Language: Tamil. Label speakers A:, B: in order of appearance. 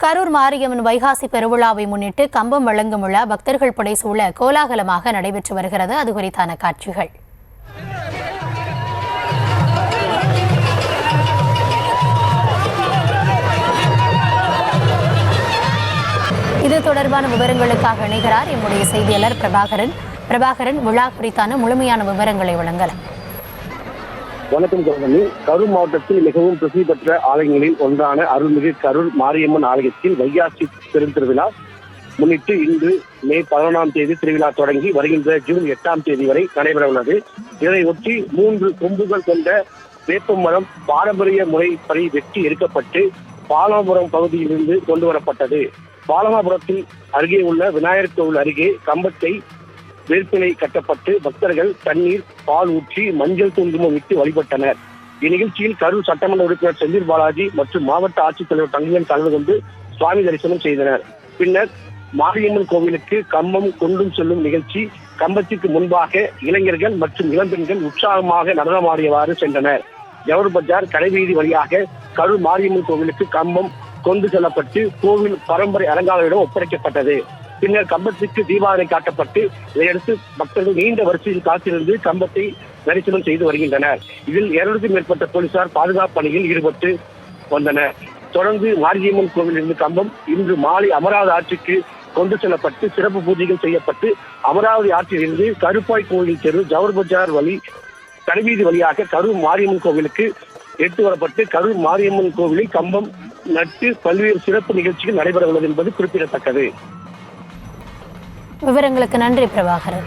A: கரூர் மாரியம்மன் வைகாசி பெருவிழாவை முன்னிட்டு கம்பம் வழங்கும் விழா பக்தர்கள் புடைசூழ கோலாகலமாக நடைபெற்று வருகிறது. அது குறித்தான காட்சிகள். இது தொடர்பான விவரங்களுக்காக இணைகிறார் எம்முடைய செய்தியாளர் பிரபாகரன். விழா குறித்தான முழுமையான விவரங்களை வழங்கலாம்.
B: வணக்கம் கௌதமி. கரூர் மாவட்டத்தில் மிகவும் பிரசித்தி பெற்ற ஆலயங்களில் ஒன்றான அருள்மிகு கரூர் மாரியம்மன் ஆலயத்தில் வைகாசி பெருந்திருவிழா முன்னிட்டு இன்று மே 11ஆம் தேதி திருவிழா தொடங்கி வருகின்ற ஜூன் 8ஆம் தேதி வரை நடைபெற உள்ளது. இதனையொட்டி 3 கொம்புகள் கொண்ட வேப்ப மரம் பாரம்பரிய முறைப்படி வெட்டி எடுக்கப்பட்டு பாலமாபுரம் பகுதியிலிருந்து கொண்டு வரப்பட்டது. பாலமாபுரத்தில் அருகே உள்ள விநாயகர் கோவில் அருகே கம்பத்தை வேர்ப்பிலை கட்டப்பட்டு பக்தர்கள் தண்ணீர், பால் ஊற்றி மஞ்சள் குங்குமம் விட்டு வழிபட்டனர். இந்நிகழ்ச்சியில் கரூர் சட்டமன்ற உறுப்பினர் செந்தில் பாலாஜி மற்றும் மாவட்ட ஆட்சித்தலைவர் தங்கவேல் கலந்து கொண்டு சுவாமி தரிசனம் செய்தனர். பின்னர் மாரியம்மன் கோவிலுக்கு கம்பம் கொண்டும் செல்லும் நிகழ்ச்சி கம்பத்திற்கு முன்பாக இளைஞர்கள் மற்றும் இளம்பெண்கள் உற்சாகமாக நடனமாடியவாறு சென்றனர். ஜவஹர் பஜார் கடைவீதி வழியாக கரூர் மாரியம்மன் கோவிலுக்கு கம்பம் கொண்டு செல்லப்பட்டு கோவில் பரம்பரை அலங்காரிடம் ஒப்படைக்கப்பட்டது. பின்னர் கம்பத்திற்கு தீபாவளி காட்டப்பட்டு இதையடுத்து பக்தர்கள் நீண்ட வரிசையில் காத்திருந்து கம்பத்தை தரிசனம் செய்து வருகின்றனர். இதில் 200க்கும் மேற்பட்ட போலீசார் பாதுகாப்பு பணியில் ஈடுபட்டு வந்தனர். தொடர்ந்து மாரியம்மன் கோவில் இருந்து கம்பம் இன்று மாலை அமராவதி ஆற்றுக்கு கொண்டு செல்லப்பட்டு சிறப்பு பூஜைகள் செய்யப்பட்டு அமராவதி ஆற்றிலிருந்து கருப்பாய் கோவில் தெரு ஜவஹர் பஜார் வழி கடைவீதி வழியாக கரூர் மாரியம்மன் கோவிலுக்கு எடுத்து வரப்பட்டு கரூர் மாரியம்மன் கோவிலில் கம்பம் நட்டு பல்வேறு சிறப்பு நிகழ்ச்சிகள் நடைபெற உள்ளது என்பது குறிப்பிடத்தக்கது.
A: விவரங்களுக்கு நன்றி பிரபாகரன்.